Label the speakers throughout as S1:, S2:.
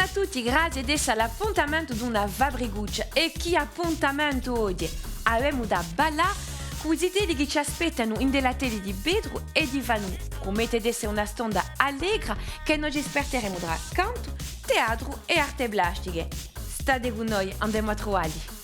S1: a tutti, grazie ad essa all'appuntamento di una Vabriguccia. E che appuntamento oggi? Abbiamo da ballare con i titoli che ci aspettano in della tele di Pedro e di Vanu. Promettete di essere una stonda allegra che noi ci aspetteremo tra canto, teatro e arte plastiche. State con noi, andiamo a trovarli.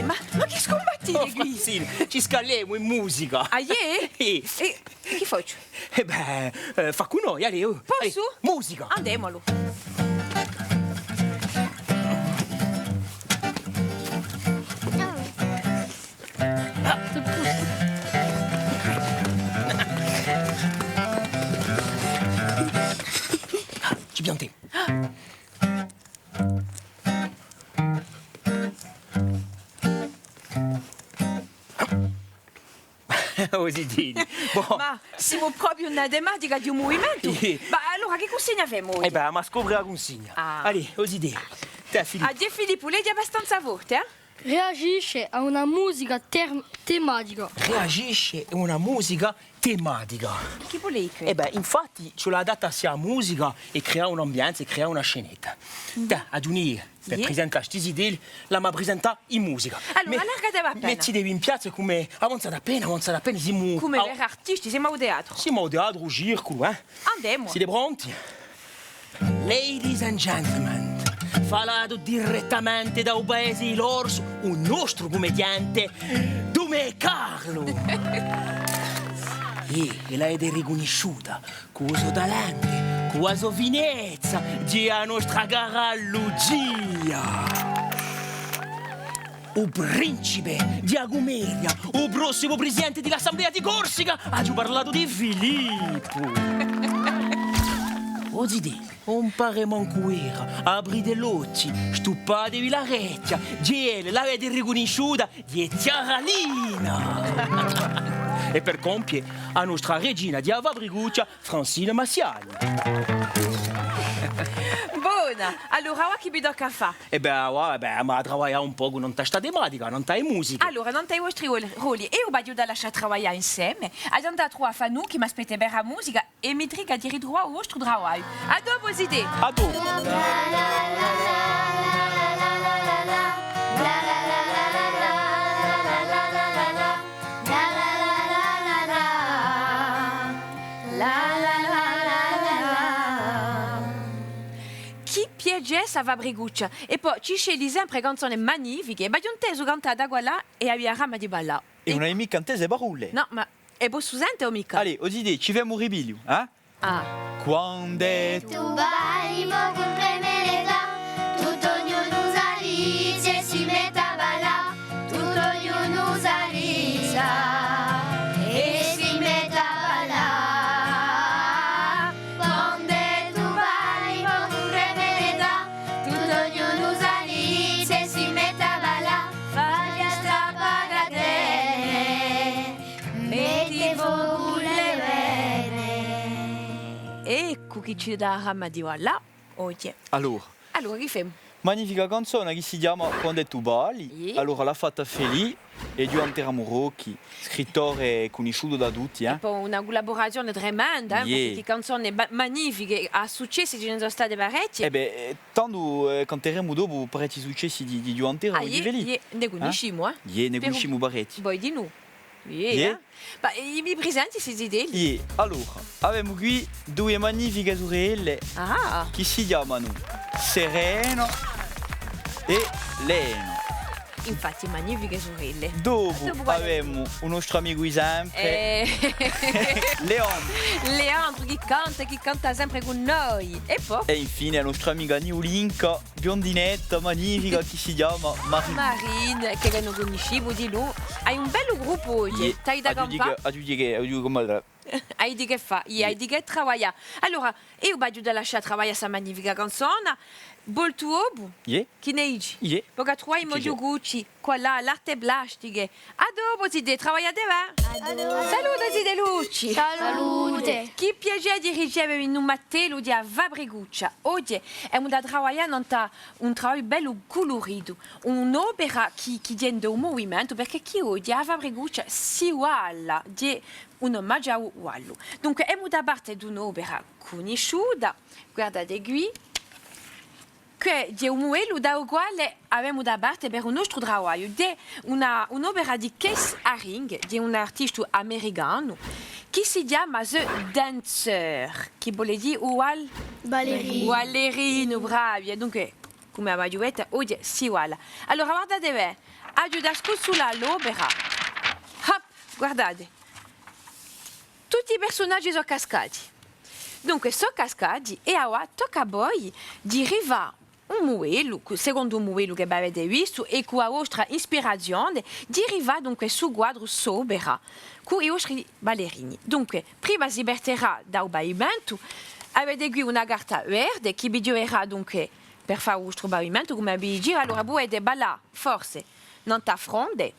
S1: Ma che scombattite qui?
S2: Sì, ci scalliamo in musica.
S1: Ah, yeah?
S2: Sì.
S1: E che faccio?
S2: Fa con noi, Ale.
S1: Posso?
S2: Musica.
S1: Andiamolo.
S2: Ci pianti. Così dici.
S1: Ma siamo proprio una tematica di un movimento?
S2: Sì.
S1: Ma allora che consegna abbiamo oggi?
S2: Ma scopri la consegna.
S1: Ah.
S2: Ale, così di. Te, Filippo.
S1: Addio Filippo, lei è abbastanza forte, eh?
S3: Reagisce a una musica tematica.
S2: Reagisce a una musica tematica.
S1: Che vuol dire?
S2: Infatti, ce l'ha data sia musica e crea un'ambiance e crea una scenetta. Te, ad unire, per presentare queste idee, la ma presenta in musica.
S1: Allora, allargate la pena.
S2: Metti in piazza come avanza da pena, siamo...
S1: Come per artisti, siamo al teatro.
S2: Siamo al teatro, circolo, eh?
S1: Andiamo.
S2: Siete pronti? Ladies and gentlemen, falato direttamente da un paese di l'Orso, un nostro commediante, Dume Carlo. E lei è riconosciuta, con il suo talento, con la sua finezza, di la nostra cara Lucia. O principe di Agumeria, o prossimo presidente dell'Assemblea di Corsica, ha già parlato di Filippo. Oggi un pare mancuera, aprite gli occhi, stupatevi la recchia, Giele, l'avete riconosciuta, di Chiaralina. E per compiere la nostra regina di Avabriguccia, Francine Massiani.
S1: Buona, allora ora che vi do caffè?
S2: Ma lavorare un po' con questa tematica, non stai musica.
S1: Allora, non i vostri ruoli e io voglio lasciare lavorare insieme. Andiamo a trovare Fanu che mi aspetta per la musica e mi triga di ritrovare il vostro lavoro. A dopo, idee.
S2: A dopo.
S1: Piegessa va Briguccia e poi ci scegli sempre canzoni magnifiche, ma di un teso cantata qua e aveva rama di balla.
S4: E non hai mica intese barulle.
S1: No, ma è bossusente o mica?
S4: Allez, aux idées, ci vemo ribilio, eh?
S1: Ah.
S4: Quando è
S5: Tu balli poco premereta, tutto ognuno usa e si mette a ballare, tutto ognuno usa e si mette a ballare. Quando tu balli poco premereta, tutto ognuno usa e si mette a ballare, fagli a strapagatene, metti fuoco le vene.
S1: Ecco chi ci dà rama di là. Oggi.
S4: Allora,
S1: Allora, che fai?
S4: magnifica canzone che si chiama Quando tu balli.
S1: Sì.
S4: Allora l'ha fatta Feli e Giovanni Ramurocchi, scrittore conosciuto da tutti, eh?
S1: Poi una collaborazione tremenda,
S4: Yeah.
S1: perché canzoni magnifiche, a successo ce ne sono state parecchie.
S4: Tanto canteremo dopo parecchi successi di Giovanni e di Feli.
S1: Ne conosciamo, eh?
S4: Ne conosciamo parecchi.
S1: Poi di noi.
S4: Yeah.
S1: Ma mi presenti queste idee?
S4: Allora, abbiamo qui due magnifiche sorelle
S1: Ah,
S4: che si chiamano Sereno e Leno.
S1: infatti magnifiche sorelle.
S4: Dopo
S1: Dopo quale?
S4: abbiamo un nostro amico di sempre, Leon.
S1: Leandro che canta sempre con noi. E poi?
S4: E infine la nostra amica Niolinka, biondinetta, magnifica, che si chiama Marina.
S1: Marine, che non conoscevo di lui. Hai un bello gruppo oggi. Stai da campare?
S4: A giudicare come
S1: Hai di che fa, hai di che lavora. Allora, io voglio lasciare lavorare questa magnifica canzone. Boltu obu?
S4: Ie?
S1: Chi ne dici?
S4: Ie.
S1: Perché trovi modo Gucci, qua là, l'arte plastiche. A dopo, si deve lavorare dove? Salute, si Lucci.
S3: Salute.
S1: Che piacere di ricevere in un mattino di Vabriguccia. Oggi è un lavorare un lavoro bello colorito, un'opera che tiene un movimento, perché chi oggi a Vabriguccia si uala di un omaggio a Wallo. Dunque, è da parte di un'opera conosciuta, guardate qui, che è un modello da uguale abbiamo da parte per un nostro lavoro. È un'opera di Keith Haring, di un artista americano, che si chiama The Dancer, che vuol dire uguale ballerino, bravi. Dunque, come abbiamo detto, oggi si uguale. Allora, guardate bene, aiuta a scossare l'opera. Hop, guardate. Tutti i personaggi sono cascati. Dunque, sono cascati e ora tocca a voi di arrivare un modello, secondo un modello che avete visto, e con la vostra ispirazione, di arrivare dunque sul quadro sobera con i vostri ballerini. Dunque, prima si verterà dal pavimento, avete qui una carta verde che vi dirà dunque per fare il vostro pavimento, come vi dico, allora potete ballare forse non ta fronde,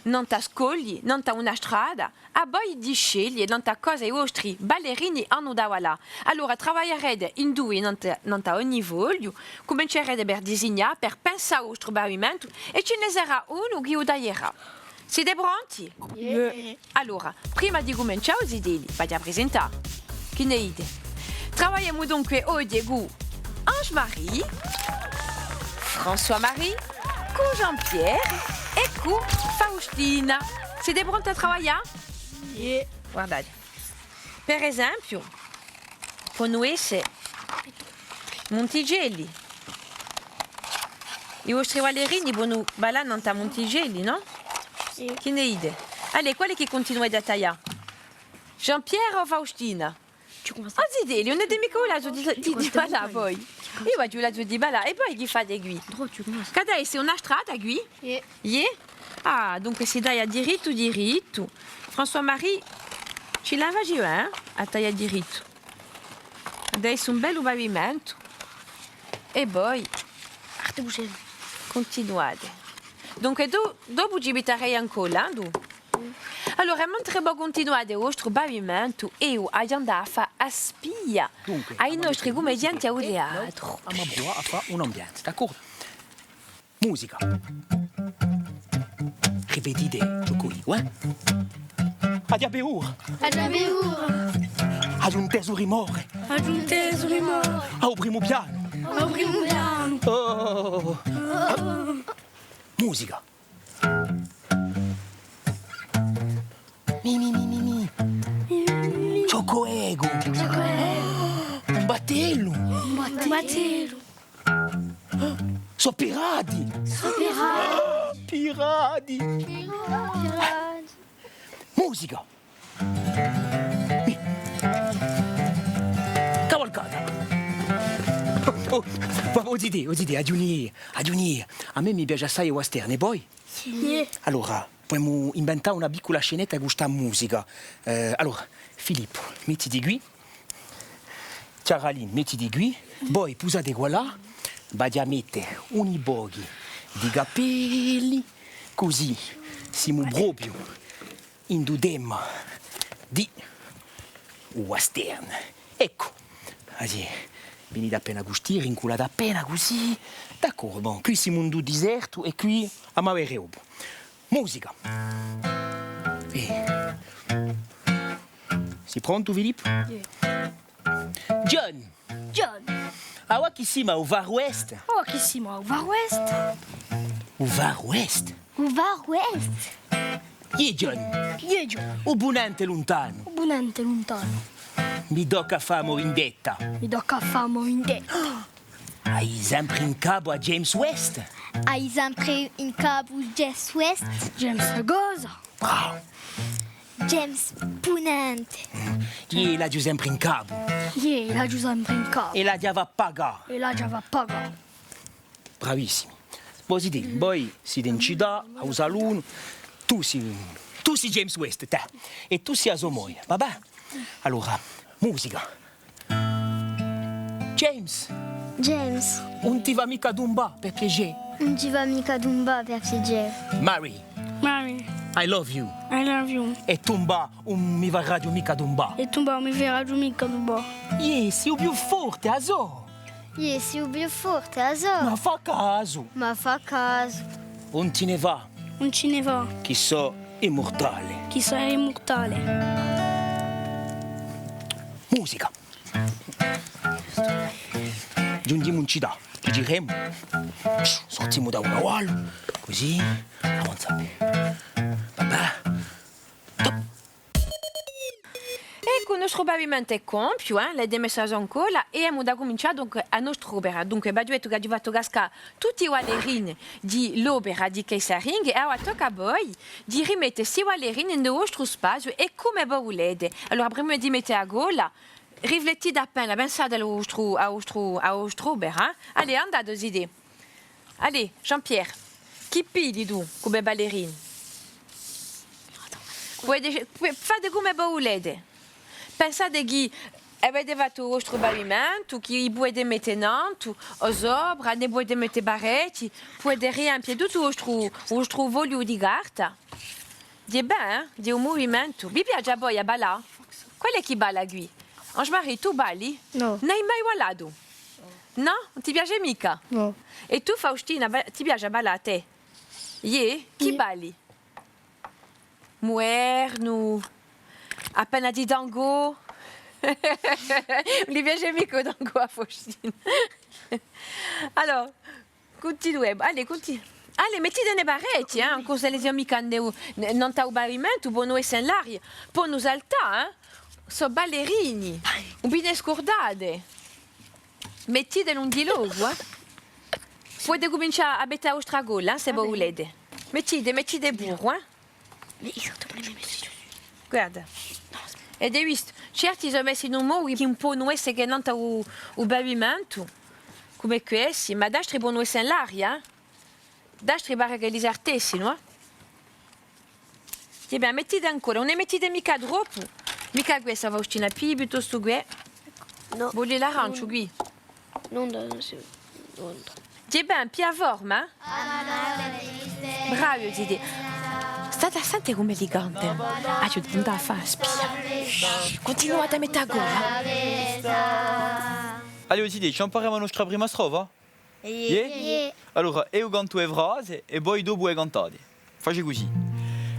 S1: non ta scogli, non ta una strada, a voi di scegliere non ta cosa i vostri ballerini hanno da là. Allora lavorerete in due non ta ogni voglio, comincerete per disegnare, per pensare al vostro pavimento e ce ne sarà uno che vi darà. Siete pronti?
S3: Yeah.
S1: Allora, prima di cominciare i idee, vado a presentare. Che ne dite? Lavoriamo dunque oggi con Ange-Marie, François-Marie, con Jean-Pierre e con Faustina. Siete pronti a lavorare?
S3: Yeah.
S1: Guardate. Per esempio, con noi c'è Montigelli. I vostri ballerini vanno ballare non ta Montigelli, no?
S3: Sì.
S1: Che ne dite? Allora, quale che continuate a tagliare? Jean-Pierre o Faustina? Zideli, non è mica là di ballare voi. Io voglio là di ballare e poi chi fate qui? Cadê? C'est una strada qui?
S3: Yeah.
S1: Yeah? Ah, dunque si dai a diritto. François-Marie, ci lava giù, a tagliare diritto. Adesso un bel pavimento. E poi continuate. Dunque, dopo ci metterei ancora, Allora, mentre voi continuate il vostro pavimento, io andiamo a fare a spia ai nostri commedianti al teatro.
S2: Andiamo a fare un ambiente, d'accordo? Musica. Rivedite, gioco io, Adia beura, ad un teso rimore, al primo piano. Oh. Musica. Mi. Gioco ego. Un battello. So pirati. Pirati. Musica. Cavalcata. Oggi aggiungi. A me mi piace assai il western, e poi?
S3: Sì.
S2: Allora, possiamo inventare una piccola scenetta con questa musica. Allora, Filippo, mettiti qui. Ciaraline, mettiti qui. Poi, posate qua là. Vado a mettere un boghi di capelli. Così siamo proprio in dudemma di western. Ecco. Così, venite appena gustire, inculate appena così. D'accordo, bon. Qui siamo in un deserto e qui a Mavereo. Musica. Sei pronto, Filippo?
S3: Yeah.
S2: John. Ah, chi siamo au Far West?
S3: Oh, che siamo al Far West?
S2: Au Far West? John. O bunante lontano.
S3: Bunente lontano.
S2: Mi tocca fare morindetta.
S3: Mi tocca fare in te.
S2: Hai sempre in capo a James West?
S5: Hai sempre in capo James West,
S3: James cosa?
S2: Bravo.
S5: James Punante.
S2: Chi l'ha giù sempre in capo?
S3: Yeah, l'ha giù sempre in capo.
S2: E la già va pagare.
S3: E l'ha già va pagare.
S2: Bravissimi. Positivo. Poi siete in città, a un salone. Tu sei James West, te. E tu sei a sua moglie, vabbè? Allora, musica. James,
S3: James,
S2: non ti va mica d'umba per piacere?
S3: non ci va mica d'umba per piacere.
S2: Mary,
S6: Mary,
S2: I love you.
S6: I love you.
S2: E tumba, non mi va radio mica d'umba.
S6: E tu mi verrà giù mica d'umba.
S2: Sei o più forte, aso.
S3: Io sei più forte, aso.
S2: Ma fa caso.
S3: Ma fa caso.
S2: Non te ne va,
S6: Non ce ne va.
S2: chi so immortale.
S6: Chi sarà immortale.
S2: Musica. Giungiamo in città, che giremo. Sortiamo da una wall, così avanziamo. Vabbè.
S1: E con il nostro pavimento è compio, le demessaggio ancora e abbiamo da cominciare dunque a nostra opera. Dunque, Baduetto che ha fatto cascare tutti i ballerini di l'opera di Casaring e ora tocca a voi di rimettere questi ballerini nel vostro spazio e come volete. Allora, prima di mettere a gola, riflettete appena, pensate alla vostra opera. Allez, andate a idee. Allez, Jean-Pierre, chi pigli tu come ballerini? Fate come volete. Pensate che avete fatto il vostro pavimento, che potete mettere nanto, sopra, ne potete mettere barretti, potete riempire tutto il vostro voglio di carta. Di bene, di un movimento. Vi piace a voi a ballare? Qual è chi balla qui? Ange-Marie, tu balli?
S3: No.
S1: Non hai mai ballato? No? Non ti piace mica?
S3: No.
S1: E tu, Faustina, ti piace ballare a te? Chi balli? Muerno, appena di tango. Mi piace mica il tango a Faustina. Allora, continuiamo. Allez, mettete nei barretti, così le amiche non sta un pavimento, per noi essere in l'aria, per noi saltare, sono ballerini, non vi scordate. Mettete un dialogo, Potete cominciare a mettere la vostra gola, se volete. Mettete burro, Guarda. Ed hai visto, certi sono messi in un modo che un po' non è che non sta un pavimento, come questi, ma d'altri per noi essere in l'aria, d'altri per che li artesi, no? E bene, mettete ancora, non ne mettete mica troppo. Mica questa Faustina, più piuttosto qui.
S3: No.
S1: Vuole l'arancio qui.
S3: Non da... Non
S1: E bene, più a forma. Bravo, Didi. State sente come elegante. Aiuta a fare spia. Continuate a mettere a gola.
S4: Allez, aussi, impariamo la nostra prima strofa? Allora, io canto le frasi e voi dopo le cantate. Faccio così.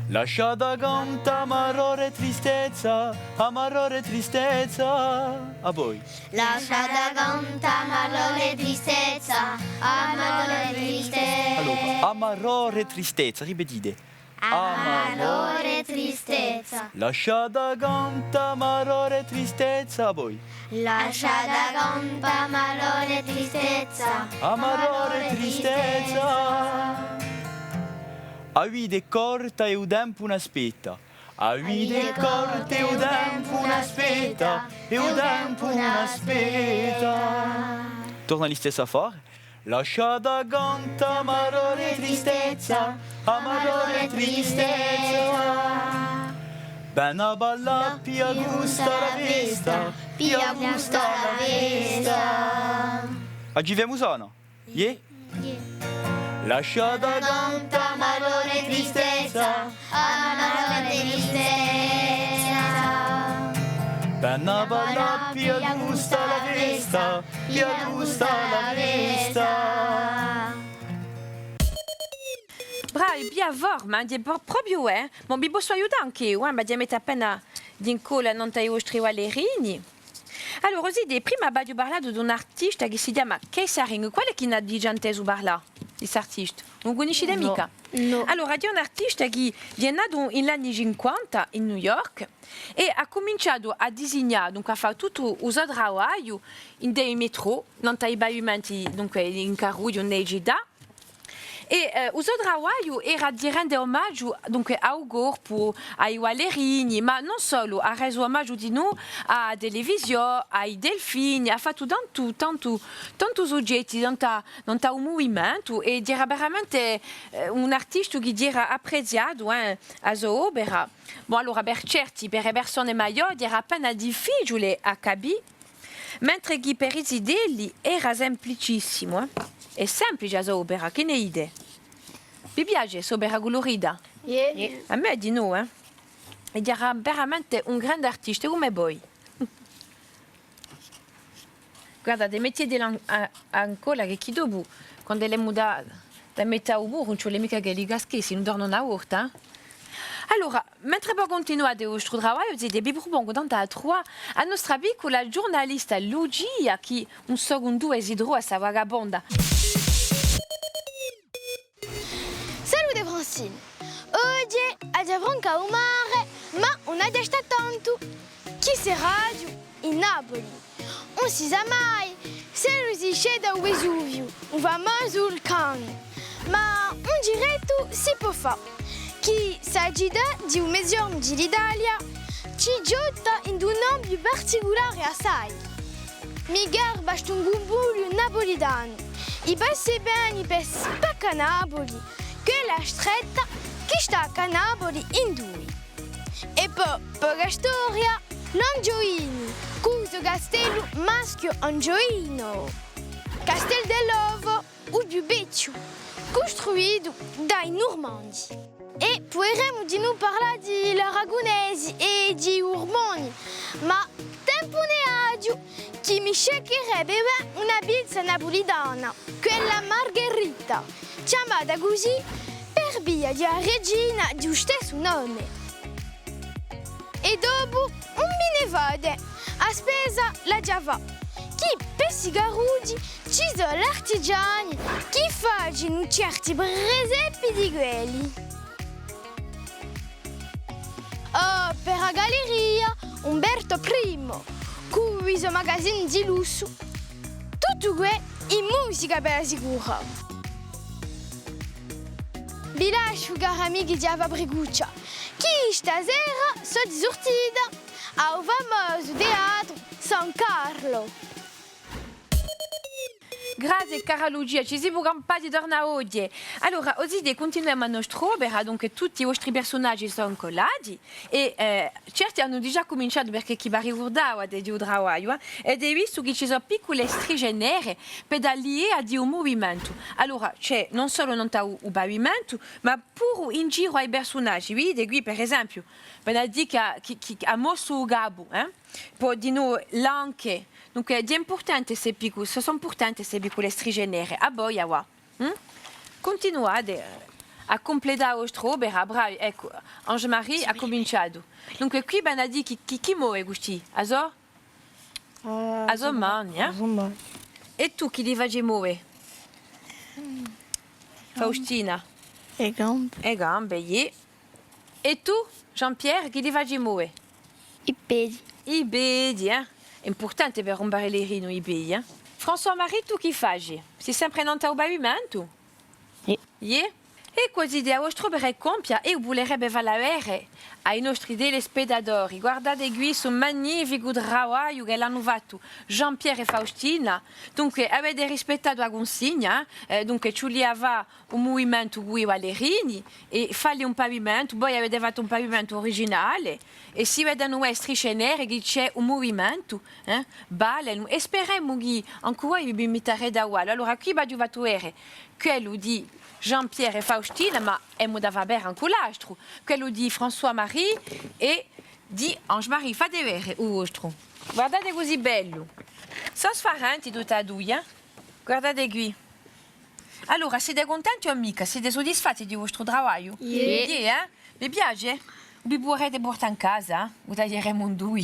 S4: Lasciata canta amarore tristezza, amarore tristezza. A voi.
S5: Lasciata conta amarore tristezza, amarore tristezza.
S4: Allora, amarore tristezza, ripetite.
S5: Amarore tristezza.
S4: Lasciata canta amarore tristezza. A voi.
S5: Lasciata conta amarore tristezza,
S4: Amarore tristezza. A vita è corta e il tempo non aspetta. A vita è corta e il tempo non aspetta. E il tempo non aspetta. Torna lì stessa a fare. Lasciata canta amarore tristezza, amarore tristezza. Bella balla, pia gusta la festa, pia gusta la festa. Oggi vediamo sana? Yeah? Lasciata canta amarore tristezza,
S5: amarore tristezza.
S4: bella balla, pia gusta la festa, pia gusta la festa.
S1: Bravi, più a forma, di proprio, Ma vi posso aiutare anche io, ma di mettere appena in cola non i vostri ballerini. Allora, così, prima abbiamo parlato di un artista che si chiama Casaring. Qual è che ne ha di gente su parla? Questo artista? Non conoscete mica?
S3: No.
S1: Allora, è un artista che è nato negli anni 50 in New York e ha cominciato a disegnare, dunque a fare tutto il suo lavoro in dei metro, non i pavimenti, dunque in carro di una città. E o suo trabalho era di rendere omaggio dunque ao corpo, ai ballerini, ma non solo, ha reso omaggio di noi a televisione, ai delfini, ha fatto tanti soggetti, tanto un movimento ed era veramente un artista che era apprezzato a sua opera. Bon, allora per certi, per le persone maggiori era appena difficile a capire, mentre che per i fedeli era semplicissimo. È semplice la sua opera, che ne idee? Vi piace la sua opera colorita?
S3: Yeah.
S1: A me di no, Ed era veramente un grande artista come voi. Guardate, mettete ancora che chi dopo, quando le muda da metà a burro, non c'è mica che li gaschessi, non tornano a urta. Allora, mentre per continuare il nostro lavoro, vi propongo a nostra piccola giornalista Lucia, che un secondo esidro a sa vagabonda.
S3: Salute Francine! Oggi abbiamo un mare, ma non ha già tanto. Chi sarà in Napoli? Non si sa mai se lo si scende da Vesuvio, un famoso vulcano. Ma un giretto si può fare. Chi s'agit di un mezzo d'Italia ci giotta in un nome più particolare assai. Mi garba un gumbuglio napolitano. I passi bene per spacca Napoli, quella stretta che stacca Napoli in due. E poi, per la storia, l'Angioini, questo castello maschio Angioino. Castel dell'Ovo, il più vecchio, costruito dai Normandi. E potremmo di non parlare di aragonesi e di urmoni, ma tempo ne ha che mi sceglierebbe una pizza napolitana, quella margherita, chiamata così per via della regina di stesso nome. E dopo un binevade, a spesa la giava, che per sigarudi ci sono gli artigiani che fanno certi presepi di quelli. Per la galleria Umberto I, con i suoi magazzini di lusso. Tutto questo in musica per la sicura. Vi lascio, cari amici di Ava Briguccia, che stasera sono sortita al famoso teatro San Carlo.
S1: Grazie cara Lucia, ci siamo campati torna oggi. Allora, oggi continuiamo la nostra opera, dunque tutti i vostri personaggi sono collati e certi hanno già cominciato perché chi va ricordare di un lavoro ed è visto che ci sono piccole strisce nere per dargli di un movimento. Allora, c'è non solo un movimento, ma pure in giro ai personaggi. Vedete qui per esempio, per dire che ha mosso il gabbo, poi di noi l'anche. Donc, è importante se piccole, sono importanti queste piccole strisce nere. A voi, continuate a completare la vostra opera. Bravi, ecco, Ange-Marie ha cominciato. Dunque, qui ben di chi muove questi? A sua mano, E tu chi li fai muovere? Faustina?
S6: E gambe.
S1: E gambe, yeah. E tu, Jean-Pierre, chi li fai muovere?
S6: I piedi.
S1: I piedi, È importante per un ballerino i piedi, François-Marie, tu chi fai? Sei sempre in un movimento?
S6: Sì.
S1: Yeah? E così la vostra opera è compia e volerebbe valere ai nostri telespettatori. Guardate qui su magnifico lavoro che l'hanno fatto Jean-Pierre e Faustina. Dunque avete rispettato la consigna, dunque ci aveva un movimento con i ballerini e fargli un pavimento, poi avete fatto un pavimento originale e si vedono le strisce nere che c'è un movimento, ballano e speriamo che ancora vi imitare da uguale. Allora qui vado a vedere quello di Jean-Pierre e Faustina, ma è da bere anche l'altro. Quello di François-Marie e di Ange-Marie. Fate vedere l'altro. Guardate così bello. Sono sfarranti tutti e due, Guardate qui. Allora, siete contenti o amica? Siete soddisfatti di vostro lavoro? Yeah. Vi piace? Vi vorrete portare in casa? Vi taglieremo in due.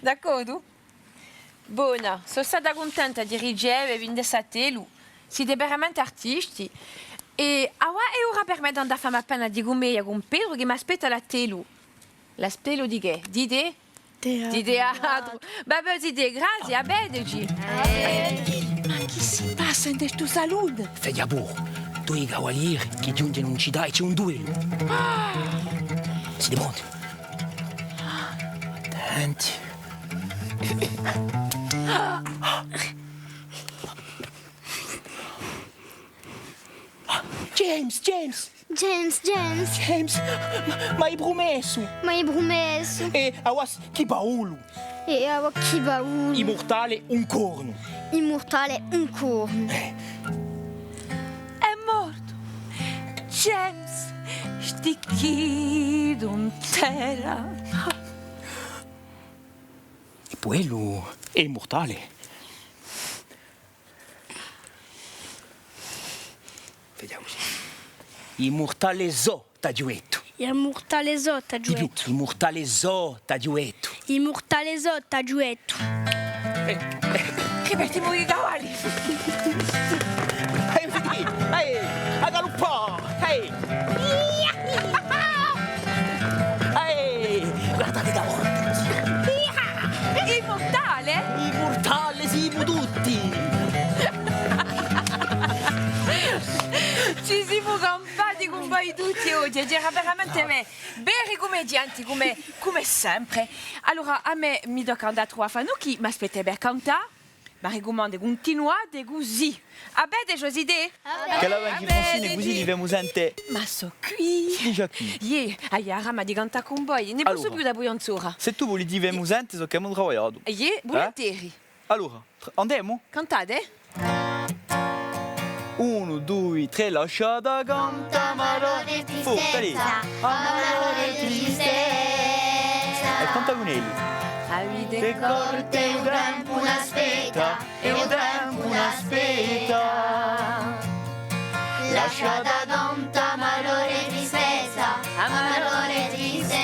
S1: D'accordo? Buona, sono stata contenta di ricevere in satelo. Siete veramente artisti e ora per me andare a fare appena di commedia con Pedro che mi aspetta la telu. La spelo di che? Di te? Di teatro. Vabbè, di te, grazie, a vederci.
S2: Ma che si passa?
S1: senti tu salute.
S2: Fai a burro. Tu i cavalieri che giungono in città e c'è un duello. Siete pronti? Attenti. James, James,
S3: James, James,
S2: James, ma hai promesso?
S3: ma hai promesso.
S2: E awas, chi baulu?
S3: E a chi va
S2: Immortale un corno.
S3: immortale un corno.
S1: È morto. James, sticchi d'un terra.
S2: E quello è immortale. Vediamo così. Immortale zo, tagliuetto.
S6: Immortale zotta
S2: Di più,
S6: giuetto.
S2: immortale zo, tagliuetto.
S6: Immortale zotta giuetto.
S1: Ripettimo i cavalli.
S2: Ehi, vedi, ehi, a galoppare, ehi. Ehi, guardate da volta.
S1: Immortale?
S2: Immortale siamo tutti.
S1: Ci siamo campati con voi tutti oggi, era veramente bei commedianti come sempre. Allora a me mi tocca andare a trovare chi mi aspetta per cantare, ma raccomando continuate così. Avete delle idee?
S4: Che la vengi Francine così li vediamo sente.
S1: Ma so qui.
S4: Dice qui.
S1: Aia, rama di cantare con voi, ne posso
S4: Allora.
S1: più da buionzora.
S4: Se tu vuoi dire musente, so che abbiamo lavorato.
S1: Volentieri.
S4: Allora, andiamo?
S1: Cantate?
S4: 1, 2, 3, lasciata canta
S5: Amarone
S4: Forte lì.
S5: tristezza, amarone tristezza.
S4: E canta con lui.
S1: Avete
S5: Corte un tempo un'aspetta, e un tempo un'aspetta. Lasciata tonta, amarone tristezza, amarone tristezza.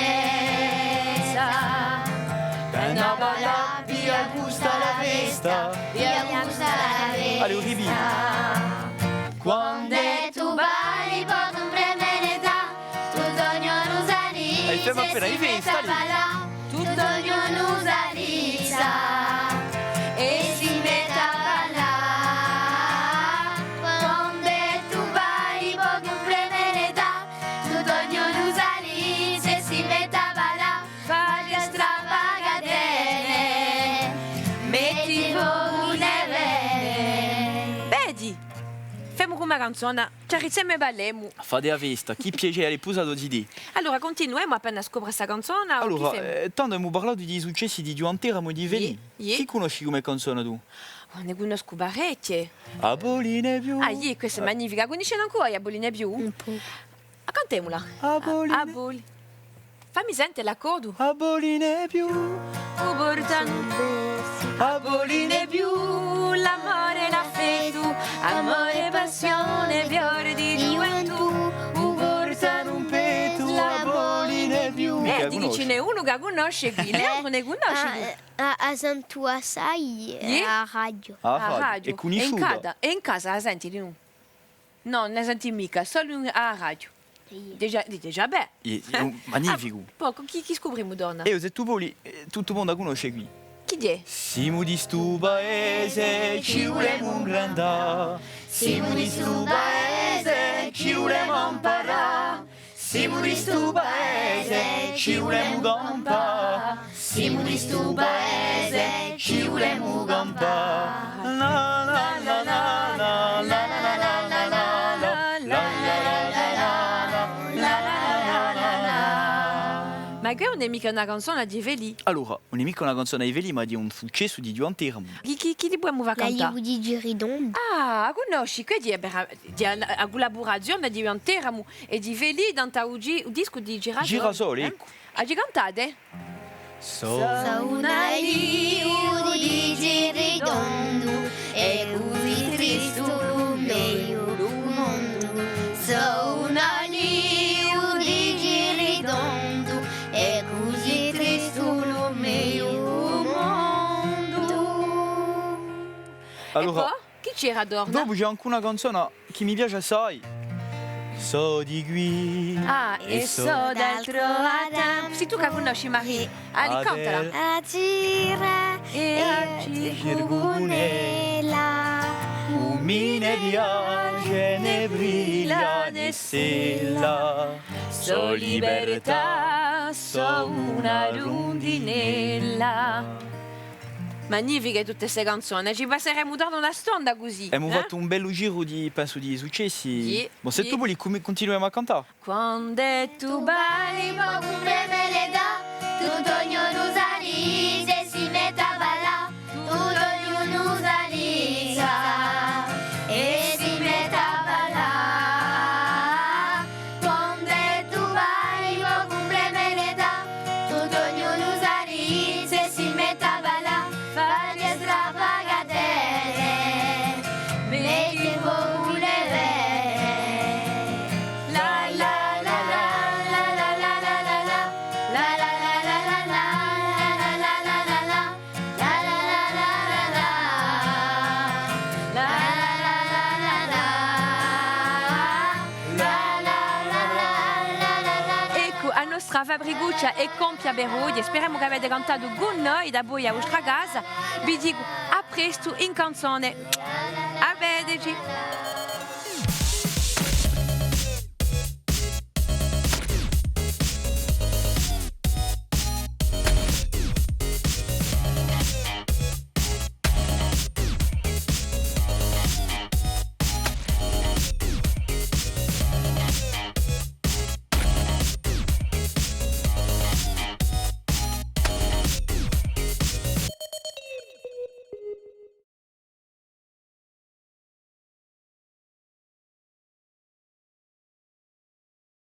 S5: Una balla, via gusta la festa, via gusta la festa.
S4: Allora, ripeti.
S5: Quando tu balli pot non prendere età, tutto ognuno usa lì,
S4: Hai fermo appena di festa lì.
S5: tutto ognuno usa lì, e si mette a ballare. Quando tu balli pot non prendere età, tutto ognuno usa lì, se si mette a ballare, fai stravagatelle, metti fuori bene.
S1: Vedi? Femo come canzone, ci insieme balliamo.
S4: Fate la festa, chi piacere le posato di te.
S1: Allora continuiamo appena scopre questa canzone.
S4: Allora,
S1: chi femo?
S4: tanto abbiamo parlato di successi di Giuantera e di Veni.
S1: Ye.
S4: Chi conosci come canzone tu?
S1: Oh, ne conosco parecchie.
S4: A Boline più.
S1: Questa è magnifica. Conosci ancora a Boline più?
S6: Un po'.
S1: Cantiamola.
S4: A Boline.
S1: A Boli. Fammi sentire l'accordo.
S4: A Boline più.
S1: A Boline più, l'amore e l'affetto, amore e passione, fiore di gioventù, portano un petto,
S4: A Boline più.
S1: Vedi, ce n'è uno che conosce qui, l'altro ne conosce.
S3: A Santua sai
S1: Ye?
S3: a radio.
S4: A radio. E conosciuta.
S1: E in casa la senti di nu? No, non la senti mica, solo a radio. Déjà beh.
S4: Magnifico.
S1: Poco, chi scopriamo donna?
S4: E se tu vuoi, tutto il mondo la conosce qui.
S1: Chi è?
S4: Siamo di stu paese, ci volemo un grandà.
S5: Siamo di stu paese, ci volemo imparare. Siamo di stu paese, ci volemo campare. Siamo di stu paese, ci volemo campare.
S4: La la la la la la la la la la
S1: Ma qui non è mica una canzone di Veli.
S4: Allora, non è mica una canzone di Veli, ma di un successo di Giuantera.
S1: Chi li può muovere a
S3: La
S1: cantare?
S3: Libu di Giridon.
S1: Ah, conosci, che di una collaborazione di Anteramu e di Veli dans un disco di Girasole.
S4: Girasole.
S1: A cantate?
S5: Una liu di giridondo e così tristo meglio del mondo. Una liu di giridondo e così tristo meglio del mondo.
S4: Allora,
S1: E poi, chi c'era Dorna?
S4: dopo c'è anche una canzone che mi piace assai. So di qui.
S1: Ah, e so d'altro Adam. Sì, tu che conosci Marie. Ali, cantala.
S3: A gira
S1: E a
S4: Girgunella, un viaje ne brilla ne stella.
S1: So libertà, so una rondinella. Magnifiche tutte queste canzoni, ci passeremo tutta una stonda così.
S4: Abbiamo fatto un bello giro di, penso, di successi.
S1: Sì,
S4: Ma se
S1: sì.
S4: tu vuoi, continuiamo a cantare.
S1: Quando tu balli,
S5: Poco premere da, tutto ognuno usa ride, si mette a ballare, tutto ognuno usa risa e si mette a ballare. Quando tu vai, poco premere da, tutto ognuno usa ride, si mette a ballare, fa gli stravagatelle, metti pure la la la la la la la la la la. La la la la la la la la la la la la. La la la la la la. La la la la la la. La la la la la la la.
S1: ecco a nostra Fabriguccia e compia Beroglie. Speriamo che avete cantato con noi da voi a vostra casa. Vi dico a presto in canzone. A vederci.